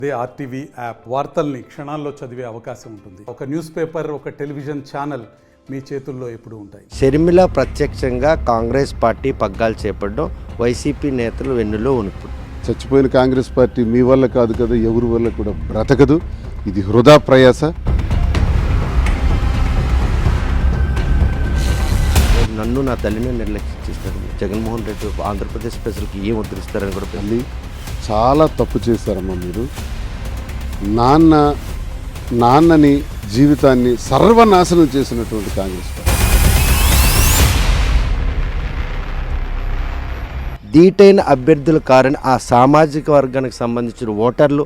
అదే RTV app వార్తల్ని క్షణాల్లో చదివే అవకాశం ఉంటుంది. ఒక న్యూస్ పేపర్, ఒక టెలివిజన్ ఛానల్ మీ చేతుల్లో ఎప్పుడూ ఉంటాయి. షర్మిల ప్రత్యక్షంగా కాంగ్రెస్ పార్టీ పగ్గాలు చేపట్టడం వైసీపీ నేతలు వెన్నులో ఉనుకు. చచ్చిపోయిన కాంగ్రెస్ పార్టీ మీ వల్ల కాదు కదా, ఎవరి వల్ల కూడా బ్రతకదు. ఇది వృధా ప్రయాస. నన్ను నా తల్లిని నిర్లక్ష్యం జగన్మోహన్ రెడ్డి ఆంధ్రప్రదేశ్ ప్రజలకు ఏం ఉద్ధరిస్తారని కూడా తల్లి చాలా తప్పు చేశారమ్మా మీరు. నాన్నని జీవితాన్ని సర్వనాశనం చేసినటువంటి కాంగ్రెస్ పార్టీ. ధీటైన అభ్యర్థులు కారని ఆ సామాజిక వర్గానికి సంబంధించిన ఓటర్లు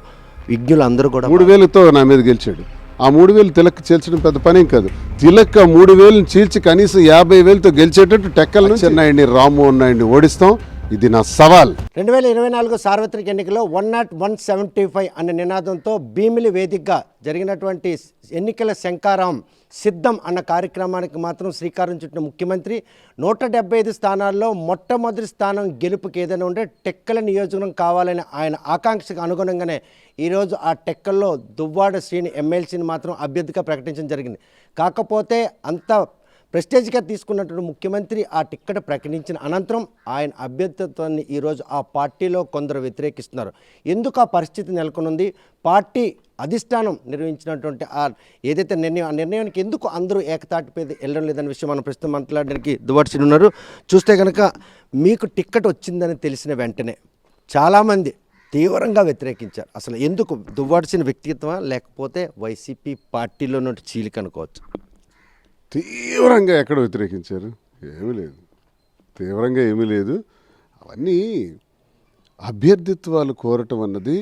విజ్ఞులు అందరూ కూడా 3,000తో నా మీద గెలిచాడు. ఆ 3,000 తిలక్ చీల్చడం పెద్ద పనేం కాదు. తిలక్ 3,000 చీల్చి కనీసం 50,000తో గెలిచేటట్టు టెక్కల నుంచి చెన్నైని రామ్మోహన్ నాయుడిని ఓడిస్తాం. ఇది నా సవాల్. 2024 సార్వత్రిక ఎన్నికల్లో 175 అనే నినాదంతో భీమిలి వేదికగా జరిగినటువంటి ఎన్నికల శంకారం సిద్ధం అన్న కార్యక్రమానికి మాత్రం శ్రీకారం చుట్టిన ముఖ్యమంత్రి 175 స్థానాల్లో మొట్టమొదటి స్థానం గెలుపుకి ఏదైనా ఉంటే టెక్కల నియోజకవర్గం కావాలని ఆయన ఆకాంక్షకు అనుగుణంగానే ఈరోజు ఆ టెక్కల్లో దువ్వాడ శ్రీని ఎమ్మెల్సీని మాత్రం అభ్యర్థిగా ప్రకటించడం జరిగింది. కాకపోతే అంత ప్రెస్టేజ్గా తీసుకున్నటువంటి ముఖ్యమంత్రి ఆ టిక్కెట్ ప్రకటించిన అనంతరం ఆయన అభ్యర్థిత్వాన్ని ఈరోజు ఆ పార్టీలో కొందరు వ్యతిరేకిస్తున్నారు. ఎందుకు ఆ పరిస్థితి నెలకొనుంది? పార్టీ అధిష్టానం నిర్వహించినటువంటి ఏదైతే నిర్ణయం, ఆ నిర్ణయానికి ఎందుకు అందరూ ఏకతాటిపై వెళ్ళడం లేదనే విషయం మనం ప్రస్తుతం మాట్లాడడానికి దువ్వాడ ఉన్నారు. చూస్తే కనుక మీకు టిక్కెట్ వచ్చిందని తెలిసిన వెంటనే చాలామంది తీవ్రంగా వ్యతిరేకించారు. అసలు ఎందుకు? దువ్వాడ వ్యక్తిత్వమా లేకపోతే వైసీపీ పార్టీలో నుండి చీలిక అనుకోవచ్చు? తీవ్రంగా ఎక్కడ వ్యతిరేకించారు? ఏమీ లేదు. అవన్నీ అభ్యర్థిత్వాలు కోరటం అన్నది,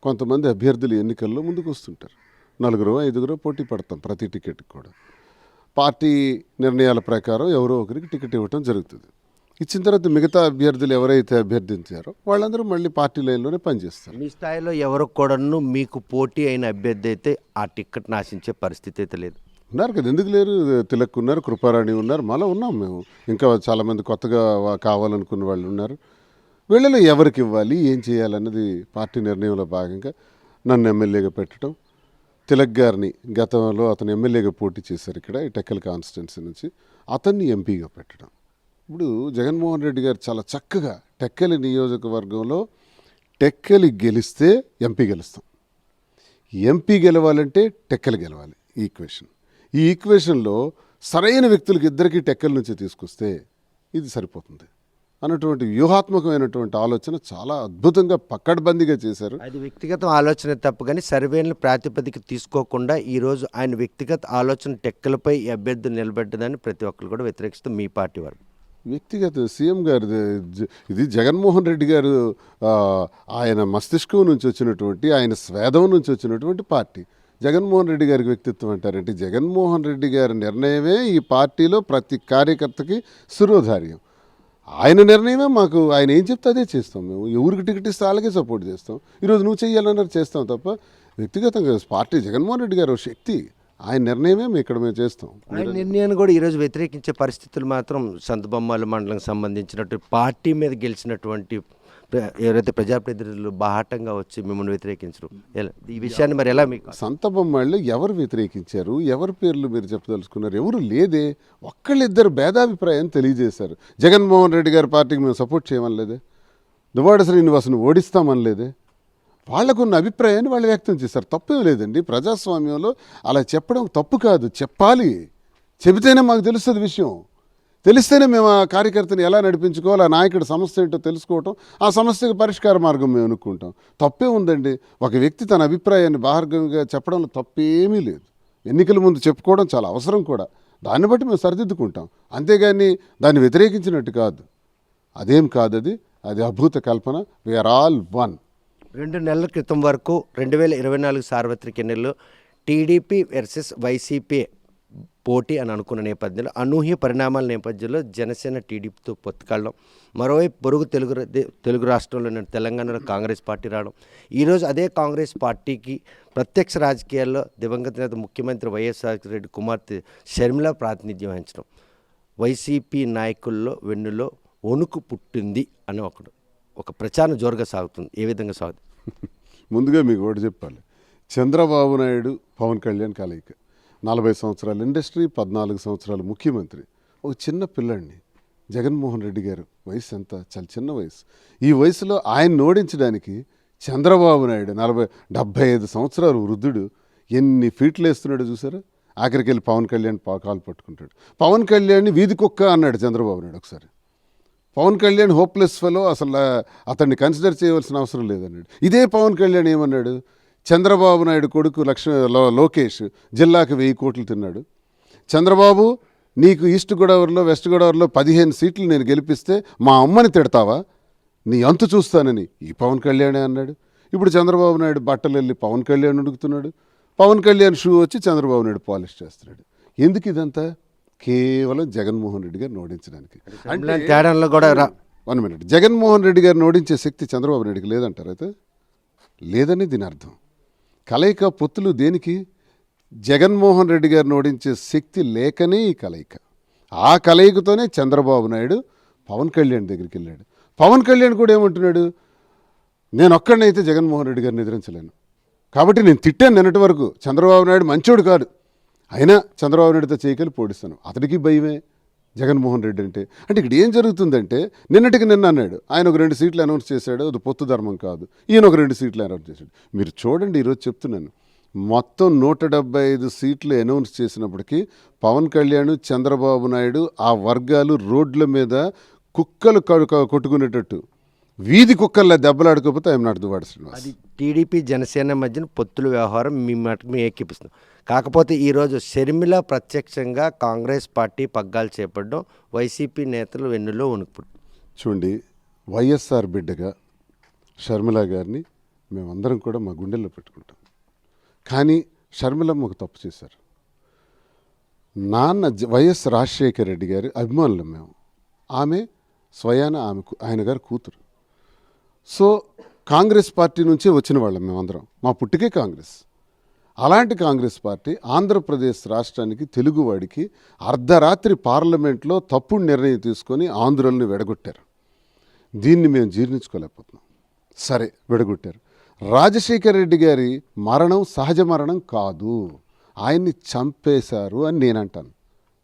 కొంతమంది అభ్యర్థులు ఎన్నికల్లో ముందుకు వస్తుంటారు. 4-5 పోటీ పడతాం ప్రతి టికెట్కి కూడా. పార్టీ నిర్ణయాల ప్రకారం ఎవరో ఒకరికి టికెట్ ఇవ్వటం జరుగుతుంది. ఇచ్చిన తర్వాత మిగతా అభ్యర్థులు ఎవరైతే అభ్యర్థించారో వాళ్ళందరూ మళ్ళీ పార్టీ లైన్లోనే పనిచేస్తారు. మీ స్థాయిలో ఎవరు కూడాను మీకు పోటీ అయిన అభ్యర్థి అయితే ఆ టికెట్ నాశించే పరిస్థితి అయితే లేదు. ఉన్నారు కదా, ఎందుకు లేరు? తిలక్ ఉన్నారు, కృపారాణి ఉన్నారు, మళ్ళీ ఉన్నాం మేము. ఇంకా చాలామంది కొత్తగా కావాలనుకున్న వాళ్ళు ఉన్నారు. వీళ్ళలో ఎవరికి ఇవ్వాలి, ఏం చేయాలన్నది పార్టీ నిర్ణయంలో భాగంగా నన్ను ఎమ్మెల్యేగా పెట్టడం, తిలక్ గారిని గతంలో అతను ఎమ్మెల్యేగా పోటీ చేశారు ఇక్కడ ఈ టెక్కల్ కాన్స్టిట్యున్సీ నుంచి, అతన్ని ఎంపీగా పెట్టడం. ఇప్పుడు జగన్మోహన్ రెడ్డి గారు చాలా చక్కగా టెక్కలి నియోజకవర్గంలో టెక్కలి గెలిస్తే ఎంపీ గెలుస్తాం, ఎంపీ గెలవాలంటే టెక్కలి గెలవాలి. ఈ ఈక్వేషన్లో సరైన వ్యక్తులకి ఇద్దరికీ టెక్కల నుంచి తీసుకొస్తే ఇది సరిపోతుంది అన్నటువంటి వ్యూహాత్మకమైనటువంటి ఆలోచన చాలా అద్భుతంగా పక్కడ్బందీగా చేశారు. అది వ్యక్తిగత ఆలోచన తప్పు, కానీ సర్వేలను ప్రాతిపదిక తీసుకోకుండా ఈరోజు ఆయన వ్యక్తిగత ఆలోచన టెక్కలపై ఈ అభ్యర్థులు నిలబెట్టదని ప్రతి ఒక్కరు కూడా వ్యతిరేకిస్తూ మీ పార్టీ వారు. వ్యక్తిగత సీఎం గారు ఇది జగన్మోహన్ రెడ్డి గారు ఆయన మస్తిష్కం నుంచి వచ్చినటువంటి, ఆయన స్వేదం నుంచి వచ్చినటువంటి పార్టీ. జగన్మోహన్ రెడ్డి గారికి వ్యక్తిత్వం అంటారంటే జగన్మోహన్ రెడ్డి గారి నిర్ణయమే ఈ పార్టీలో ప్రతి కార్యకర్తకి శిరోధార్యం. ఆయన నిర్ణయమే మాకు, ఆయన ఏం చెప్తే అదే చేస్తాం. మేము ఎవరికి టికెట్ ఇస్తే వాళ్ళకే సపోర్ట్ చేస్తాం. ఈరోజు నువ్వు చెయ్యాలన్నారు చేస్తాం తప్ప వ్యక్తిగతంగా పార్టీ జగన్మోహన్ రెడ్డి గారు శక్తి, ఆయన నిర్ణయమే మేము చేస్తాం. ఆయన నిర్ణయాన్ని కూడా ఈరోజు వ్యతిరేకించే పరిస్థితులు మాత్రం సంతబొమ్మాల మండలం సంబంధించినట్టు పార్టీ మీద గెలిచినటువంటి ఎవరైతే ప్రజాప్రతినిధులు బాహాటంగా వచ్చి మిమ్మల్ని వ్యతిరేకించరు, ఈ విషయాన్ని మరి ఎలా మీకు? సంతబొమ్మాళ్ళు ఎవరు వ్యతిరేకించారు, ఎవరి పేర్లు మీరు చెప్పదలుచుకున్నారు? ఎవరు లేదే. ఒక్కళ్ళిద్దరు భేదాభిప్రాయం తెలియజేశారు. జగన్మోహన్ రెడ్డి గారి పార్టీకి మేము సపోర్ట్ చేయమనలేదే, దువ్వాడ శ్రీనివాస్ను ఓడిస్తామనలేదే. వాళ్ళకున్న అభిప్రాయాన్ని వాళ్ళు వ్యక్తం చేశారు. తప్పేం లేదండి, ప్రజాస్వామ్యంలో అలా చెప్పడం తప్పు కాదు, చెప్పాలి. చెబితేనే మాకు తెలుస్తుంది విషయం. తెలిస్తేనే మేము ఆ కార్యకర్తని ఎలా నడిపించుకోవాలి, ఆ నాయకుడి సమస్య ఏంటో తెలుసుకోవటం, ఆ సమస్యకు పరిష్కార మార్గం మేము అనుకుంటాం. తప్పే ఉందండి. ఒక వ్యక్తి తన అభిప్రాయాన్ని బాహర్గంగా చెప్పడంలో తప్పేమీ లేదు. ఎన్నికల ముందు చెప్పుకోవడం చాలా అవసరం కూడా. దాన్ని బట్టి మేము సరిదిద్దుకుంటాం, అంతేగాని దాన్ని వ్యతిరేకించినట్టు కాదు. అదేం కాదు, అది అద్భుత కల్పన. We are all one. 2 నెలల క్రితం వరకు 2024 సార్వత్రిక ఎన్నికల్లో టీడీపీ వర్సెస్ వైసీపీ పోటీ అని అనుకున్న నేపథ్యంలో అనూహ్య పరిణామాల నేపథ్యంలో జనసేన టీడీపీతో పొత్తుకెళ్ళడం, మరోవైపు పొరుగు తెలుగు రాష్ట్రంలో తెలంగాణలో కాంగ్రెస్ పార్టీ రావడం, ఈరోజు అదే కాంగ్రెస్ పార్టీకి ప్రత్యక్ష రాజకీయాల్లో దివంగత నేత ముఖ్యమంత్రి వైఎస్ఆర్ రెడ్డి కుమార్తె షర్మిల ప్రాతినిధ్యం వహించడం, వైసీపీ నాయకుల్లో వెన్నులో వణుకు పుట్టింది అని ఒక ప్రచారం జోరుగా సాగుతుంది. ఏ విధంగా సాగుతుంది? ముందుగా మీకు ఒకటి చెప్పాలి. చంద్రబాబు నాయుడు పవన్ కళ్యాణ్ కలయిక, 40 సంవత్సరాల ఇండస్ట్రీ, 14 సంవత్సరాలు ముఖ్యమంత్రి, ఒక చిన్న పిల్లాడిని జగన్మోహన్ రెడ్డి గారు వయసు ఎంత, చాలా చిన్న వయసు. ఈ వయసులో ఆయన ఓడించడానికి చంద్రబాబు నాయుడు 75 సంవత్సరాలు వృద్ధుడు ఎన్ని ఫీట్లు వేస్తున్నాడు చూసారా. ఆఖరికి వెళ్ళి పవన్ కళ్యాణ్ కాలు పట్టుకుంటాడు. పవన్ కళ్యాణ్ని వీధి కుక్క అన్నాడు చంద్రబాబు నాయుడు ఒకసారి. పవన్ కళ్యాణ్ హోప్లెస్ ఫెలో, అసలు అతన్ని కన్సిడర్ చేయవలసిన అవసరం లేదన్నాడు. ఇదే పవన్ కళ్యాణ్ ఏమన్నాడు, చంద్రబాబు నాయుడు కొడుకు లోకేష్ జిల్లాకు 1000 కోట్లు తిన్నాడు. చంద్రబాబు, నీకు ఈస్ట్ గోదావరిలో వెస్ట్ గోదావరిలో 15 సీట్లు నేను గెలిపిస్తే మా అమ్మని తిడతావా, నీ అంతు చూస్తానని ఈ పవన్ కళ్యాణే అన్నాడు. ఇప్పుడు చంద్రబాబు నాయుడు బట్టలు వెళ్ళి పవన్ కళ్యాణ్ ఉడుకుతున్నాడు. పవన్ కళ్యాణ్ షూ వచ్చి చంద్రబాబు నాయుడు పాలిష్ చేస్తున్నాడు. ఎందుకు ఇదంతా? కేవలం జగన్మోహన్ రెడ్డి గారిని ఓడించడానికి. అంటే తేడాలో కూడా 1 మినిట్, జగన్మోహన్ రెడ్డి గారిని ఓడించే శక్తి చంద్రబాబు నాయుడికి లేదంటారు అయితే? లేదని దీని అర్థం. కలయిక పొత్తులు దేనికి? జగన్మోహన్ రెడ్డి గారిని ఓడించే శక్తి లేకనే ఈ కలయిక. ఆ కలయికతోనే చంద్రబాబు నాయుడు పవన్ కళ్యాణ్ దగ్గరికి వెళ్ళాడు. పవన్ కళ్యాణ్ కూడా ఏమంటున్నాడు, నేను ఒక్కడినైతే జగన్మోహన్ రెడ్డి గారిని ఎదిరించలేను, కాబట్టి నేను తిట్టాను నిన్నటి వరకు, చంద్రబాబు నాయుడు మంచోడు కాదు, అయినా చంద్రబాబు నాయుడుతో చేయకలి పోడిస్తాను. అతడికి భయమే జగన్మోహన్ రెడ్డి అంటే. అంటే ఇక్కడ ఏం జరుగుతుందంటే, నిన్నటికి నిన్న అన్నాడు ఆయన ఒక 2 సీట్లు అనౌన్స్ చేశాడు, అది పొత్తు ధర్మం కాదు, ఈయన ఒక 2 సీట్లు అనౌన్స్ చేశాడు. మీరు చూడండి, ఈరోజు చెప్తున్నాను, మొత్తం 175 సీట్లు అనౌన్స్ చేసినప్పటికీ పవన్ కళ్యాణ్, చంద్రబాబు నాయుడు ఆ వర్గాలు రోడ్ల మీద కుక్కలు కొట్టుకునేటట్టు వీధి కుక్కల్లా దెబ్బలాడుకోకపోతే I'm not the ward Srinivas. అది టీడీపీ జనసేన మధ్యన పొత్తుల వ్యవహారం మీ మటుకు మీ ఏకీపిస్తుంది. కాకపోతే ఈరోజు షర్మిల ప్రత్యక్షంగా కాంగ్రెస్ పార్టీ పగ్గాలు చేపట్టడం వైసీపీ నేతలు వెన్నులో వణుకుపుడు. చూడండి, వైఎస్ఆర్ బిడ్డగా షర్మిల గారిని మేమందరం కూడా మా గుండెల్లో పెట్టుకుంటాం. కానీ షర్మిలమ్మ ఒక తప్పు చేశారు. నాన్న వైఎస్ రాజశేఖర రెడ్డి గారి అభిమానులం మేము. ఆమె స్వయాన ఆయన గారి కూతురు. సో కాంగ్రెస్ పార్టీ నుంచే వచ్చిన వాళ్ళం మేమందరం, మా పుట్టికే కాంగ్రెస్. అలాంటి కాంగ్రెస్ పార్టీ ఆంధ్రప్రదేశ్ రాష్ట్రానికి, తెలుగువాడికి అర్ధరాత్రి పార్లమెంట్లో తప్పుడు నిర్ణయం తీసుకొని ఆంధ్రులను విడగొట్టారు. దీన్ని మేము జీర్ణించుకోలేకపోతున్నాం. సరే, విడగొట్టారు. రాజశేఖర రెడ్డి గారి మరణం సహజ మరణం కాదు, ఆయన్ని చంపేశారు అని నేనంటాను.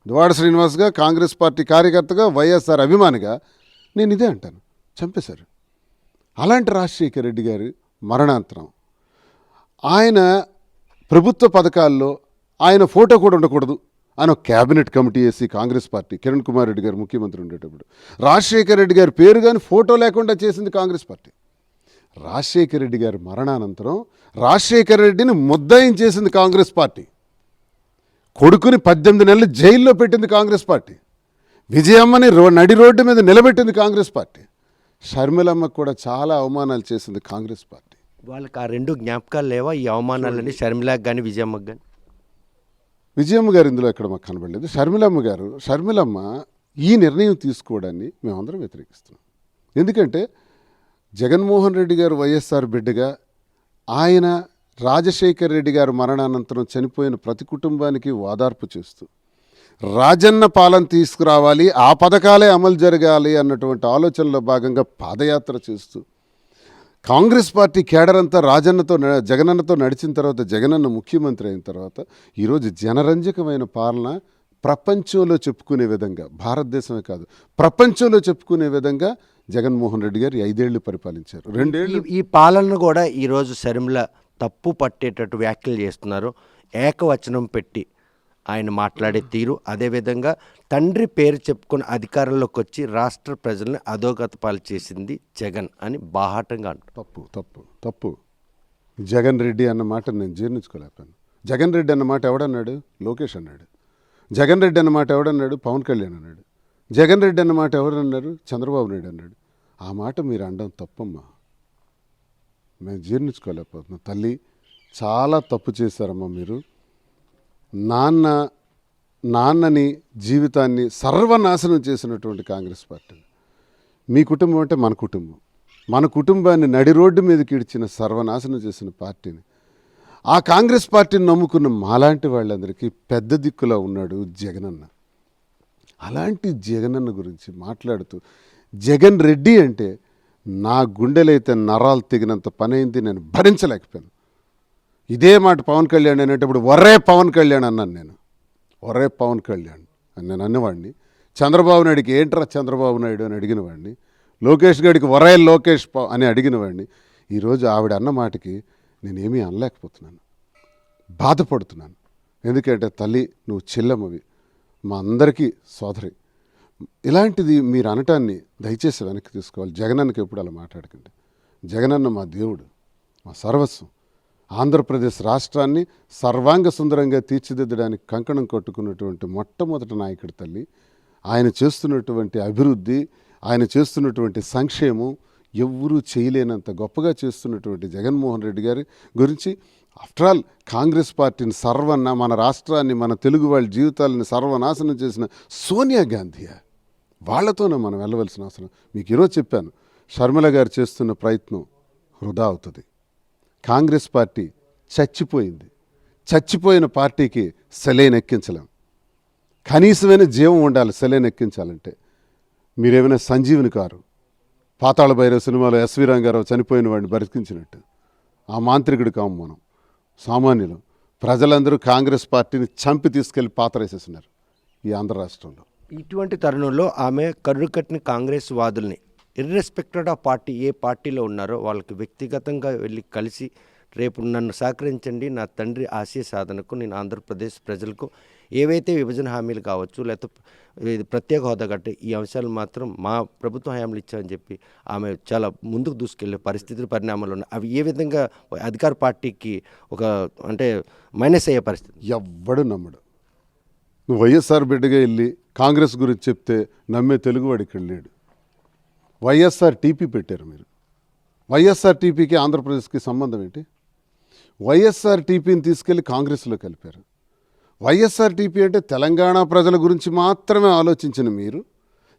దువ్వాడ శ్రీనివాస్గా, కాంగ్రెస్ పార్టీ కార్యకర్తగా, వైఎస్ఆర్ అభిమానిగా నేను ఇదే అంటాను, చంపేశారు. అలాంటి రాజశేఖర రెడ్డి గారి మరణాంతరం ఆయన ప్రభుత్వ పథకాల్లో ఆయన ఫోటో కూడా ఉండకూడదు అని ఒక క్యాబినెట్ కమిటీ వేసి కాంగ్రెస్ పార్టీ, కిరణ్ కుమార్ రెడ్డి గారు ముఖ్యమంత్రి ఉండేటప్పుడు రాజశేఖర రెడ్డి గారి పేరు కానీ ఫోటో లేకుండా చేసింది కాంగ్రెస్ పార్టీ. రాజశేఖర రెడ్డి గారి మరణానంతరం రాజశేఖర రెడ్డిని ముద్దాయం చేసింది కాంగ్రెస్ పార్టీ. కొడుకుని 18 నెలలు జైల్లో పెట్టింది కాంగ్రెస్ పార్టీ. విజయమ్మని నడి రోడ్డు మీద నిలబెట్టింది కాంగ్రెస్ పార్టీ. షర్మిలమ్మకు కూడా చాలా అవమానాలు చేసింది కాంగ్రెస్ పార్టీ. వాళ్ళకి ఆ 2 జ్ఞాపకాలు లేవా, ఈ అవమానాలని షర్మిలకు కానీ విజయమ్మకు కానీ? విజయమ్మ గారు ఇందులో ఎక్కడ మాకు కనబడలేదు. షర్మిలమ్మ ఈ నిర్ణయం తీసుకోవడాన్ని మేమందరం వ్యతిరేకిస్తున్నాం. ఎందుకంటే జగన్మోహన్ రెడ్డి గారు వైఎస్ఆర్ బిడ్డగా, ఆయన రాజశేఖర్ రెడ్డి గారు మరణానంతరం చనిపోయిన ప్రతి కుటుంబానికి ఓదార్పు చేస్తూ రాజన్న పాలన తీసుకురావాలి, ఆ పథకాలే అమలు జరగాలి అన్నటువంటి ఆలోచనలో భాగంగా పాదయాత్ర చేస్తూ కాంగ్రెస్ పార్టీ కేడర్ అంతా జగనన్నతో నడిచిన తర్వాత, జగనన్న ముఖ్యమంత్రి అయిన తర్వాత ఈరోజు జనరంజకమైన పాలన ప్రపంచంలో చెప్పుకునే విధంగా, భారతదేశమే కాదు ప్రపంచంలో చెప్పుకునే విధంగా జగన్మోహన్ రెడ్డి గారు 5 ఏళ్ళు పరిపాలించారు. 2 ఏళ్ళు ఈ పాలనను కూడా ఈరోజు షర్మిల తప్పు పట్టేటట్టు వ్యాఖ్యలు చేస్తున్నారు. ఏకవచనం పెట్టి ఆయన మాట్లాడే తీరు, అదేవిధంగా తండ్రి పేరు చెప్పుకొని అధికారంలోకి వచ్చి రాష్ట్ర ప్రజల్ని అధోగత పాలు చేసింది జగన్ అని బాహాటంగా అంటారు. తప్పు. జగన్ రెడ్డి అన్న మాట నేను జీర్ణించుకోలేకపోయాను. జగన్ రెడ్డి అన్న మాట ఎవడన్నాడు? లోకేష్ అన్నాడు. జగన్ రెడ్డి అన్న మాట ఎవడన్నాడు? పవన్ కళ్యాణ్ అన్నాడు. జగన్ రెడ్డి అన్న మాట ఎవరన్నారు? చంద్రబాబు నాయుడు అన్నాడు. ఆ మాట మీరు అనడం తప్పమ్మా, మేము జీర్ణించుకోలేకపోతున్నాం. తల్లి, చాలా తప్పు చేశారమ్మా మీరు. నాన్నని జీవితాన్ని సర్వనాశనం చేసినటువంటి కాంగ్రెస్ పార్టీ. మీ కుటుంబం అంటే మన కుటుంబాన్ని నడి రోడ్డు మీదకి ఇడ్చిన, సర్వనాశనం చేసిన పార్టీని, ఆ కాంగ్రెస్ పార్టీని నమ్ముకున్న మాలాంటి వాళ్ళందరికీ పెద్ద దిక్కులా ఉన్నాడు జగనన్న. అలాంటి జగనన్న గురించి మాట్లాడుతూ జగన్ రెడ్డి అంటే నా గుండెలైతే నరాలు తెగినంత పని అయింది, నేను భరించలేకపోయాను. ఇదే మాట పవన్ కళ్యాణ్ అనేటప్పుడు ఒరే పవన్ కళ్యాణ్ అన్నాను నేను. ఒరే పవన్ కళ్యాణ్ అని నేను అన్నవాడిని. చంద్రబాబు నాయుడికి ఏంట్రా చంద్రబాబు నాయుడు అని అడిగిన వాడిని. లోకేష్ గారికి ఒరే లోకేష్ అని అడిగిన వాడిని. ఈరోజు ఆవిడ అన్న మాటకి నేనేమీ అనలేకపోతున్నాను, బాధపడుతున్నాను. ఎందుకంటే తల్లి, నువ్వు చెల్లెమ్మవి, మా అందరికీ సోదరి. ఇలాంటిది మీరు అనటాన్ని దయచేసి వెనక్కి తీసుకోవాలి. జగనన్నకి ఎప్పుడు అలా మాట్లాడకండి. జగనన్న మా దేవుడు, మా సర్వస్వం. ఆంధ్రప్రదేశ్ రాష్ట్రాన్ని సర్వాంగ సుందరంగా తీర్చిదిద్దడానికి కంకణం కట్టుకున్నటువంటి మొట్టమొదటి నాయకుడి తల్లి. ఆయన చేస్తున్నటువంటి అభివృద్ధి, ఆయన చేస్తున్నటువంటి సంక్షేమం ఎవ్వరూ చేయలేనంత గొప్పగా చేస్తున్నటువంటి జగన్మోహన్ రెడ్డి గారి గురించి, ఆఫ్టర్ ఆల్ కాంగ్రెస్ పార్టీని మన రాష్ట్రాన్ని, మన తెలుగు వాళ్ళ జీవితాలని సర్వనాశనం చేసిన సోనియా గాంధీయా, వాళ్లతోనే మనం వెళ్ళవలసిన అవసరం. మీకు ఈరోజు చెప్పాను, షర్మిల గారు చేస్తున్న ప్రయత్నం వృధా అవుతుంది. కాంగ్రెస్ పార్టీ చచ్చిపోయింది. చచ్చిపోయిన పార్టీకి సెలైన్ ఎక్కించలేం. కనీసమైన జీవం ఉండాలి సెలైన్ ఎక్కించాలంటే. మీరేమైనా సంజీవుని కారు, పాతాళ భైరవ సినిమాలో ఎస్వి రంగారావు చనిపోయిన వాడిని బతికించినట్టు ఆ మాంత్రికుడు కాము మనం, సామాన్యులు. ప్రజలందరూ కాంగ్రెస్ పార్టీని చంపి తీసుకెళ్లి పాతరేసేస్తున్నారు ఈ ఆంధ్ర రాష్ట్రంలో. ఇటువంటి తరుణంలో ఆమె కరుడుకట్టిన కాంగ్రెస్ వాదుల్ని, ఇర్రెస్పెక్టెడ్ ఆఫ్ పార్టీ, ఏ పార్టీలో ఉన్నారో వాళ్ళకి వ్యక్తిగతంగా వెళ్ళి కలిసి, రేపు నన్ను సహకరించండి, నా తండ్రి ఆశయ సాధనకు నేను ఆంధ్రప్రదేశ్ ప్రజలకు ఏవైతే విభజన హామీలు కావచ్చు, లేకపోతే ప్రత్యేక హోదా గట్టే ఈ అంశాలు మాత్రం మా ప్రభుత్వ హయాంలు ఇచ్చామని చెప్పి ఆమె చాలా ముందుకు దూసుకెళ్లే పరిస్థితులు, పరిణామాలు ఉన్నాయి. అవి ఏ విధంగా అధికార పార్టీకి ఒక అంటే మైనస్ అయ్యే పరిస్థితి? ఎవ్వడు నమ్మడు. నువ్వు వైఎస్ఆర్ బిడ్డగా వెళ్ళి కాంగ్రెస్ గురించి చెప్తే నమ్మే తెలుగువాడు ఇక్కడ లేడు. వైఎస్ఆర్ టీపీ పెట్టారు మీరు. వైఎస్ఆర్ టీపీకి ఆంధ్రప్రదేశ్కి సంబంధం ఏంటి? వైఎస్ఆర్ టీపీని తీసుకెళ్ళి కాంగ్రెస్లో కలిపారు. వైఎస్ఆర్ టీపీ అంటే తెలంగాణ ప్రజల గురించి మాత్రమే ఆలోచించిన మీరు,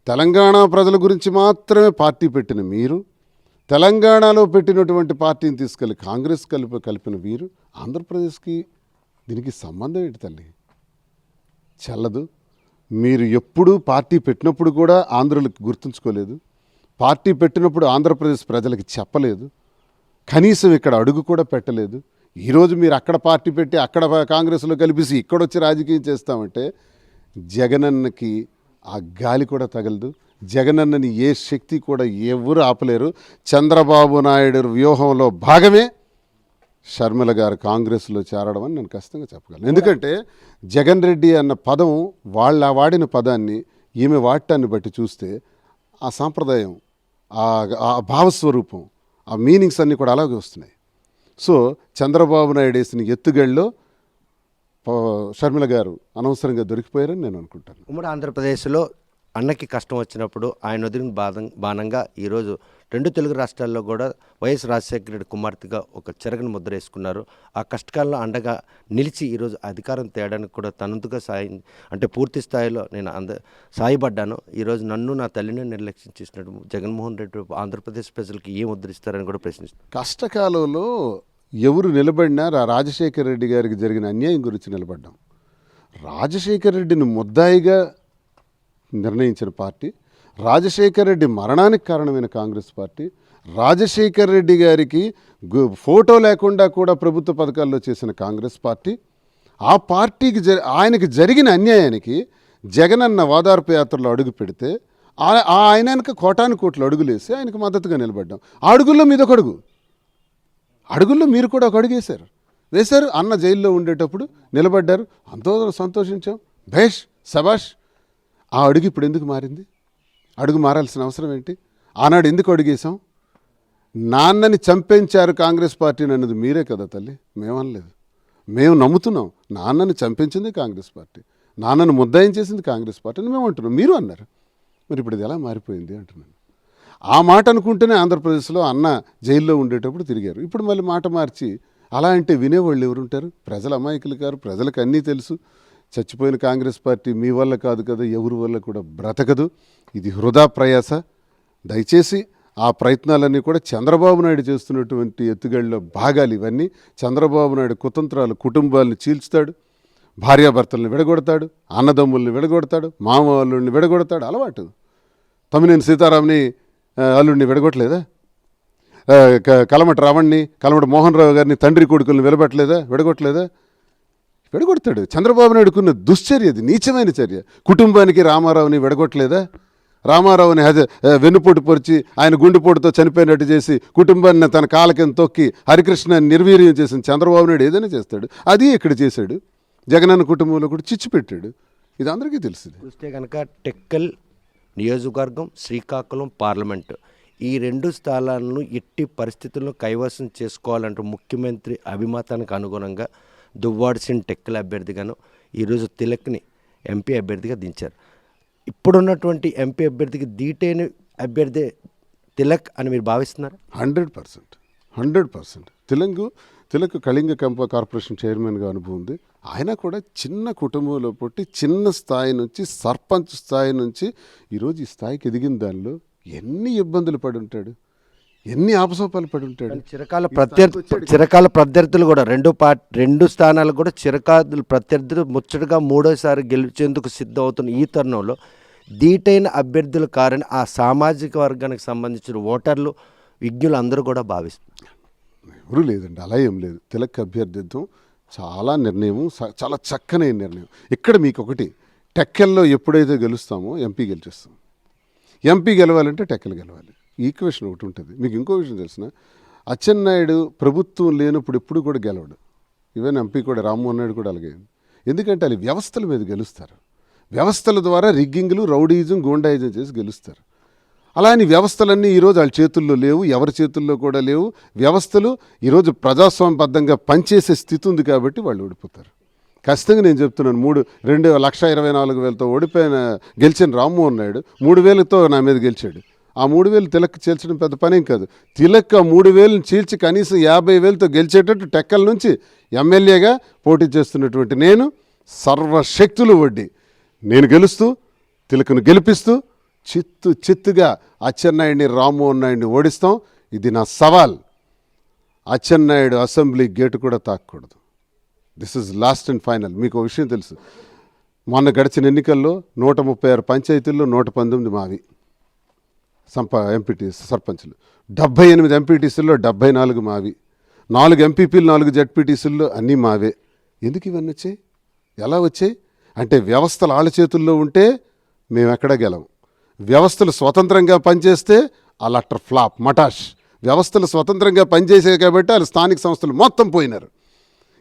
తెలంగాణ ప్రజల గురించి మాత్రమే పార్టీ పెట్టిన మీరు, తెలంగాణలో పెట్టినటువంటి పార్టీని తీసుకెళ్ళి కాంగ్రెస్ కలిపిన వీరు, ఆంధ్రప్రదేశ్కి దీనికి సంబంధం ఏంటి తల్లి? చెల్లదు. మీరు ఎప్పుడూ పార్టీ పెట్టినప్పుడు కూడా ఆంధ్రులకు గుర్తుంచుకోలేదు. పార్టీ పెట్టినప్పుడు ఆంధ్రప్రదేశ్ ప్రజలకి చెప్పలేదు. కనీసం ఇక్కడ అడుగు కూడా పెట్టలేదు. ఈరోజు మీరు అక్కడ పార్టీ పెట్టి అక్కడ కాంగ్రెస్లో కలిపేసి ఇక్కడొచ్చి రాజకీయం చేస్తామంటే జగనన్నకి ఆ గాలి కూడా తగలదు. జగనన్నని ఏ శక్తి కూడా ఎవరు ఆపలేరు. చంద్రబాబు నాయుడు వ్యూహంలో భాగమే షర్మిల గారు కాంగ్రెస్లో చేరడం అని నేను ఖచ్చితంగా చెప్పగలను. ఎందుకంటే జగన్ రెడ్డి అన్న పదం వాళ్ళ వాడిన పదాన్ని ఈమె వాడటాన్ని బట్టి చూస్తే ఆ సాంప్రదాయం, ఆ భావస్వరూపం, ఆ మీనింగ్స్ అన్నీ కూడా అలాగే వస్తున్నాయి. సో చంద్రబాబు నాయుడు వేసిన ఎత్తుగళ్ళలో షర్మిల గారు అనవసరంగా దొరికిపోయారని నేను అనుకుంటాను. ఉమ్మడి ఆంధ్రప్రదేశ్లో అన్నకి కష్టం వచ్చినప్పుడు ఆయన వదిలిన బాణంగా ఈరోజు 2 తెలుగు రాష్ట్రాల్లో కూడా వైఎస్ రాజశేఖర రెడ్డి కుమార్తెగా ఒక చెరగని ముద్ర వేసుకున్నారు. ఆ కష్టకాలంలో అండగా నిలిచి ఈరోజు అధికారం తేయడానికి కూడా తనంతుగా అంటే పూర్తి స్థాయిలో నేను సాయపడ్డాను. ఈరోజు నన్ను, నా తల్లిని నిర్లక్ష్యం చేసినట్టు జగన్మోహన్ రెడ్డి ఆంధ్రప్రదేశ్ ప్రజలకు ఏం ముద్రిస్తారని కూడా ప్రశ్నిస్తారు. కష్టకాలంలో ఎవరు నిలబడినా రాజశేఖర రెడ్డి గారికి జరిగిన అన్యాయం గురించి నిలబడ్డాం. రాజశేఖర రెడ్డిని ముద్దాయిగా నిర్ణయించిన పార్టీ, రాజశేఖర రెడ్డి మరణానికి కారణమైన కాంగ్రెస్ పార్టీ, రాజశేఖర రెడ్డి గారికి ఫోటో లేకుండా కూడా ప్రభుత్వ పథకాల్లో చేసిన కాంగ్రెస్ పార్టీ, ఆ పార్టీకి ఆయనకి జరిగిన అన్యాయానికి జగనన్న ఓదార్పు యాత్రలో అడుగు పెడితే ఆయనకు కోటాను కోట్లు అడుగులేసి ఆయనకు మద్దతుగా నిలబడ్డాం. ఆ అడుగుల్లో మీదొక అడుగు, అడుగుల్లో మీరు కూడా ఒక అడుగు వేశారు. అన్న జైల్లో ఉండేటప్పుడు నిలబడ్డారు, అంతో సంతోషించాం, భేష్ శబాష్. ఆ అడుగు ఇప్పుడు ఎందుకు మారింది? అడుగు మారాల్సిన అవసరం ఏంటి? ఆనాడు ఎందుకు అడుగేశాం? నాన్నని చంపించారు కాంగ్రెస్ పార్టీని అన్నది మీరే కదా తల్లి, మేమనలేదు. మేము నమ్ముతున్నాం నాన్నని చంపించింది కాంగ్రెస్ పార్టీ, నాన్నని ముద్దాయం చేసింది కాంగ్రెస్ పార్టీ అని మేము అంటున్నాం. మీరు అన్నారు. మరి ఇప్పుడు ఇది ఎలా మారిపోయింది అంటున్నాను. ఆ మాట అనుకుంటేనే ఆంధ్రప్రదేశ్లో అన్న జైల్లో ఉండేటప్పుడు తిరిగారు. ఇప్పుడు మళ్ళీ మాట మార్చి అలా అంటే వినేవాళ్ళు ఎవరుంటారు? ప్రజల అమాయకులు గారు, ప్రజలకు అన్నీ తెలుసు. చచ్చిపోయిన కాంగ్రెస్ పార్టీ మీ వల్ల కాదు కదా, ఎవరి వల్ల కూడా బ్రతకదు. ఇది వృధా ప్రయాస. దయచేసి ఆ ప్రయత్నాలన్నీ కూడా చంద్రబాబు నాయుడు చేస్తున్నటువంటి ఎత్తుగళ్ళలో భాగాలు ఇవన్నీ. చంద్రబాబు నాయుడు కుతంత్రాలు కుటుంబాలను చీల్చుతాడు, భార్యాభర్తలను విడగొడతాడు, అన్నదమ్ముల్ని విడగొడతాడు, మామ అల్లుడిని విడగొడతాడు. అలవాటు. తమ్మినేని సీతారాంని అల్లుడిని విడగొట్టలేదా? కలమటి రావణ్ణి, కలమటి మోహన్ రావు గారిని, తండ్రి కొడుకులను విడగొట్టలేదా? విడగొడతాడు. చంద్రబాబు నాయుడుకున్న దుశ్చర్య, అది నీచమైన చర్య. కుటుంబానికి రామారావుని విడగొట్టలేదా? రామారావుని వెన్నుపోటు పొడిచి ఆయన గుండెపోటుతో చనిపోయినట్టు చేసి కుటుంబాన్ని తన కాళ్ళ కింద తొక్కి హరికృష్ణని నిర్వీర్యం చేసిన చంద్రబాబు నాయుడు ఏదైనా చేస్తాడు. అది ఇక్కడ చేశాడు. జగనన్న కుటుంబంలో కూడా చిచ్చు పెట్టాడు. ఇది అందరికీ తెలిసింది. చూస్తే కనుక టెక్కల్ నియోజకవర్గం, శ్రీకాకుళం పార్లమెంటు, ఈ 2 స్థానాలను ఎట్టి పరిస్థితుల్లో కైవసం చేసుకోవాలంటూ ముఖ్యమంత్రి అభిమతానికి అనుగుణంగా దువ్వాడ శ్రీని టెక్కల్ అభ్యర్థిగాను, ఈరోజు తిలక్ని ఎంపీ అభ్యర్థిగా దించారు. ఇప్పుడున్నటువంటి ఎంపీ అభ్యర్థికి దీటైన అభ్యర్థి తిలక్ అని మీరు భావిస్తున్నారు? 100%. తిలక్ కళింగ కార్పొరేషన్ చైర్మన్గా అనుభవం ఉంది. ఆయన కూడా చిన్న కుటుంబంలో పుట్టి చిన్న స్థాయి నుంచి, సర్పంచ్ స్థాయి నుంచి ఈరోజు ఈ స్థాయికి ఎదిగిన దానిలో ఎన్ని ఇబ్బందులు పడి ఉంటాడు, ఎన్ని ఆపసోపాలు పడి ఉంటాడు. చిరకాల ప్రత్యర్థులు కూడా 2 స్థానాలు కూడా చిరకాల ప్రత్యర్థులు ముచ్చటగా 3వసారి గెలిచేందుకు సిద్ధమవుతున్న ఈ తరుణంలో దీటైన అభ్యర్థులు కారని ఆ సామాజిక వర్గానికి సంబంధించిన ఓటర్లు, విజ్ఞులు అందరూ కూడా భావిస్తున్నారు. ఎవరూ లేదండి, అలా ఏం లేదు. తిలక్ అభ్యర్థిత్వం చాలా నిర్ణయం, చాలా చక్కని నిర్ణయం. ఇక్కడ మీకు ఒకటి, టెక్కల్లో ఎప్పుడైతే గెలుస్తామో ఎంపీ గెలిచేస్తాం. ఎంపీ గెలవాలంటే టెక్కలు గెలవాలి. ఈక్వేషన్ ఒకటి ఉంటుంది. మీకు ఇంకో విషయం తెలిసిన, అచ్చెన్నాయుడు ప్రభుత్వం లేనప్పుడు ఎప్పుడు కూడా గెలవడు. ఈవెన్ ఎంపీ కూడా రామ్మోహన్ నాయుడు కూడా అలాగే. ఎందుకంటే అది వ్యవస్థల మీద గెలుస్తారు. వ్యవస్థల ద్వారా రిగ్గింగ్లు, రౌడీజం, గూండాయిజం చేసి గెలుస్తారు. అలా అని వ్యవస్థలన్నీ ఈరోజు వాళ్ళ చేతుల్లో లేవు, ఎవరి చేతుల్లో కూడా లేవు. వ్యవస్థలు ఈరోజు ప్రజాస్వామ్యబద్ధంగా పనిచేసే స్థితి ఉంది కాబట్టి వాళ్ళు ఓడిపోతారు. ఖచ్చితంగా నేను చెప్తున్నాను. 2,24,000 గెలిచిన రామ్మోహన్ నాయుడు 3,000తో నా మీద గెలిచాడు. ఆ 3,000 తిలక్ చీల్చడం పెద్ద పనేం కాదు. తిలక్ ఆ 3,000 చీల్చి కనీసం 50,000తో గెలిచేటట్టు టెక్కల నుంచి ఎమ్మెల్యేగా పోటీ చేస్తున్నటువంటి నేను సర్వశక్తులు వడ్డీ నేను గెలుస్తూ, తిలక్ను గెలిపిస్తూ, చిత్తుగా అచ్చెన్నాయుడిని, రామ్మోహన్ నాయుడిని ఓడిస్తాం. ఇది నా సవాల్. అచ్చెన్నాయుడు అసెంబ్లీ గేటు కూడా తాకూడదు. This is last and final. మీకు ఒక విషయం తెలుసు, మొన్న గడిచిన ఎన్నికల్లో 136 పంచాయతీల్లో 119 మావి ఎంపీటీస్ సర్పంచ్లు, 78 ఎంపీటీసీల్లో 74 మావి, 4 ఎంపీపీలు, 4 జడ్పీటీసీల్లో అన్నీ మావే. ఎందుకు ఇవన్నీ వచ్చాయి? ఎలా వచ్చాయి అంటే వ్యవస్థలు ఆళ్ళ చేతుల్లో ఉంటే మేము ఎక్కడ గెలవం. వ్యవస్థలు స్వతంత్రంగా పనిచేస్తే ఆ లట్టర్ ఫ్లాప్ మటాష్. వ్యవస్థలు స్వతంత్రంగా పనిచేసాయి కాబట్టి వాళ్ళు స్థానిక సంస్థలు మొత్తం పోయినారు.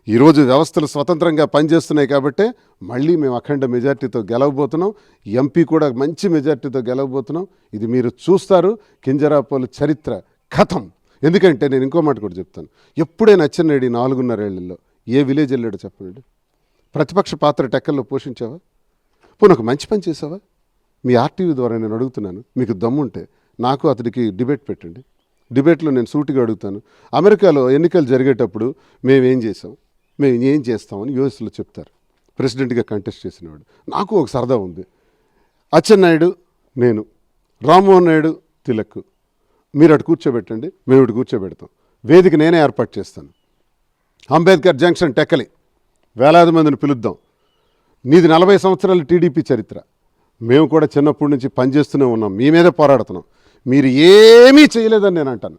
ఈరోజు వ్యవస్థలు స్వతంత్రంగా పనిచేస్తున్నాయి కాబట్టి మళ్ళీ మేము అఖండ మెజార్టీతో గెలవబోతున్నాం. ఎంపీ కూడా మంచి మెజార్టీతో గెలవబోతున్నాం. ఇది మీరు చూస్తారు. కింజరాపోలు చరిత్ర కథం. ఎందుకంటే నేను ఇంకో మాట కూడా చెప్తాను. ఎప్పుడైనా అచ్చెన్నాయుడు 4.5 ఏళ్లలో ఏ విలేజ్ వెళ్ళాడో చెప్పండి. ప్రతిపక్ష పాత్ర టెక్కల్లో పోషించావా? పోనీ ఒక మంచి పని చేసావా? మీ ఆర్టీవీ ద్వారా నేను అడుగుతున్నాను, మీకు దమ్ముంటే నాకు అతడికి డిబేట్ పెట్టండి. డిబేట్లో నేను సూటిగా అడుగుతాను. అమెరికాలో ఎన్నికలు జరిగేటప్పుడు మేమేం చేసాం, మేము ఏం చేస్తామని యూఎస్లో చెప్తారు. ప్రెసిడెంట్గా కంటెస్ట్ చేసినవాడు. నాకు ఒక సరదా ఉంది. అచ్చెన్నాయుడు, నేను, రామ్మోహన్ నాయుడు, తిలక్, మీరు అటు కూర్చోబెట్టండి, మేము ఇటు కూర్చోబెడతాం. వేదిక నేనే ఏర్పాటు చేస్తాను. అంబేద్కర్ జంక్షన్ టెక్కలి, వేలాది మందిని పిలుద్దాం. నీది 40 సంవత్సరాల టీడీపీ చరిత్ర. మేము కూడా చిన్నప్పటి నుంచి పనిచేస్తూనే ఉన్నాం, మీ మీదే పోరాడుతున్నాం. మీరు ఏమీ చేయలేదని నేను అంటాను.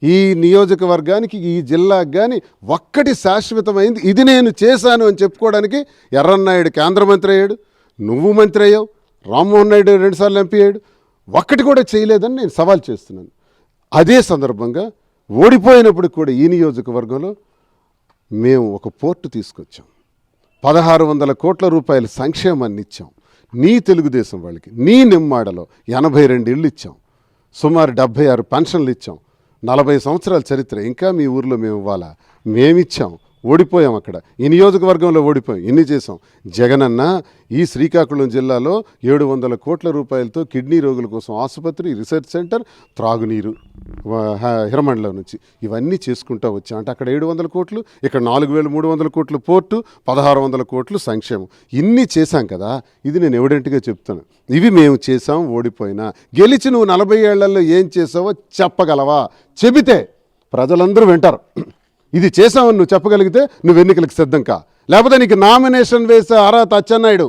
ఈ నియోజకవర్గానికి, ఈ జిల్లాకు కానీ ఒక్కటి శాశ్వతమైంది, ఇది నేను చేశాను అని చెప్పుకోవడానికి ఎర్రన్నాయుడు కేంద్ర మంత్రి అయ్యాడు, నువ్వు మంత్రి అయ్యావు, రామ్మోహన్ నాయుడు 2 సార్లు ఎంపీ అయ్యాడు. ఒక్కటి కూడా చేయలేదని నేను సవాల్ చేస్తున్నాను. అదే సందర్భంగా ఓడిపోయినప్పుడు కూడా ఈ నియోజకవర్గంలో మేము ఒక పోర్టు తీసుకొచ్చాం. 1,600 కోట్ల రూపాయల సంక్షేమాన్ని ఇచ్చాం. నీ తెలుగుదేశం వాళ్ళకి నీ నిమ్మాడలో 82 ఇళ్ళు ఇచ్చాం. సుమారు 76 పెన్షన్లు ఇచ్చాం. 40 సంవత్సరాల చరిత్ర ఇంకా మీ ఊర్లో మేము ఇవ్వాలా? మేమిచ్చాం. ఓడిపోయాం. అక్కడ ఈ నియోజకవర్గంలో ఓడిపోయాం. ఎన్ని చేసాం? జగనన్న ఈ శ్రీకాకుళం జిల్లాలో 700 కోట్ల రూపాయలతో కిడ్నీ రోగుల కోసం ఆసుపత్రి, రీసెర్చ్ సెంటర్, త్రాగునీరు హిరమండలం నుంచి ఇవన్నీ చేసుకుంటూ వచ్చాం. అంటే అక్కడ 700 కోట్లు, ఇక్కడ 4,300 కోట్లు పోర్టు, 1,600 కోట్లు సంక్షేమం. ఇన్ని చేశాం కదా. ఇది నేను ఎవిడెంట్గా చెప్తాను. ఇవి మేము చేసాం. ఓడిపోయినా గెలిచి నువ్వు 40 ఏళ్లలో ఏం చేసావో చెప్పగలవా? చెబితే ప్రజలందరూ వింటారు. ఇది చేసామని నువ్వు చెప్పగలిగితే నువ్వు ఎన్నికలకు సిద్ధం కా. లేకపోతే నీకు నామినేషన్ వేసే అర్హత అచ్చెన్నాయుడు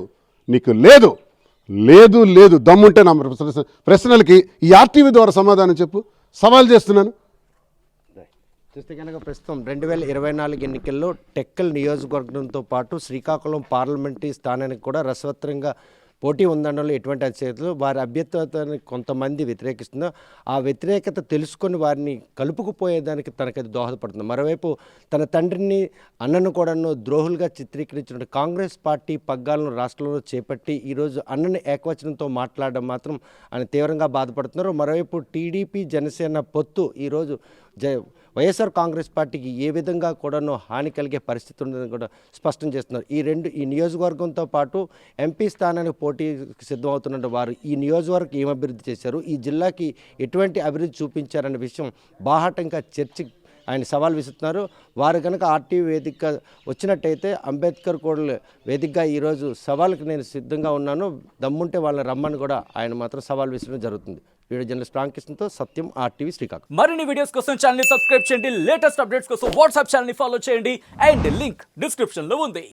నీకు లేదు. లేదు లేదు దమ్ముంటే నా ప్రశ్నలకి ఈ ఆర్టీవీ ద్వారా సమాధానం చెప్పు. సవాల్ చేస్తున్నాను. చూస్తే కనుక ప్రస్తుతం 2024 ఎన్నికల్లో టెక్కల్ నియోజకవర్గంతో పాటు శ్రీకాకుళం పార్లమెంటరీ స్థానానికి కూడా రసవత్తరంగా పోటీ ఉందనడంలో ఎటువంటి అతిశయతలు వారి అభ్యర్థిని కొంతమంది వ్యతిరేకిస్తుందో ఆ వ్యతిరేకత తెలుసుకొని వారిని కలుపుకుపోయేదానికి తనకది దోహదపడుతుంది. మరోవైపు తన తండ్రిని అన్నను కూడాను ద్రోహులుగా చిత్రీకరించిన కాంగ్రెస్ పార్టీ పగ్గాలను రాష్ట్రంలో చేపట్టి ఈరోజు అన్నని ఏకవచనంతో మాట్లాడడం మాత్రం ఆయన తీవ్రంగా బాధపడుతున్నారు. మరోవైపు టీడీపీ జనసేన పొత్తు ఈరోజు వైఎస్ఆర్ కాంగ్రెస్ పార్టీకి ఏ విధంగా కూడాను హాని కలిగే పరిస్థితి ఉందని కూడా స్పష్టం చేస్తున్నారు. ఈ నియోజకవర్గంతో పాటు ఎంపీ స్థానానికి పోటీకి సిద్ధమవుతున్న వారు ఈ నియోజకవర్గం ఏం అభివృద్ధి చేశారు, ఈ జిల్లాకి ఎటువంటి అభివృద్ధి చూపించారనే విషయం బాహాటంగా చర్చ ఆయన సవాల్ విసురుతున్నారు. వారు కనుక ఆర్టీవీ వేదికగా వచ్చినట్టయితే అంబేద్కర్ కోడలు వేదికగా ఈరోజు సవాల్కి నేను సిద్ధంగా ఉన్నాను, దమ్ముంటే వాళ్ళని రమ్మని కూడా ఆయన మాత్రం సవాల్ విసరడం జరుగుతుంది. వీడియో జర్నలిస్ట్ రామకృష్ణతో సత్యం, ఆర్టీవీ శ్రీకాకుళం. మరిన్ని వీడియోస్ కోసం ఛానల్ ని సబ్స్క్రైబ్ చేయండి, లేటెస్ట్ అప్డేట్స్ కోసం వాట్సాప్ ఛానల్ ని ఫాలో చేయండి అండ్ లింక్ డిస్క్రిప్షన్ లో ఉంది.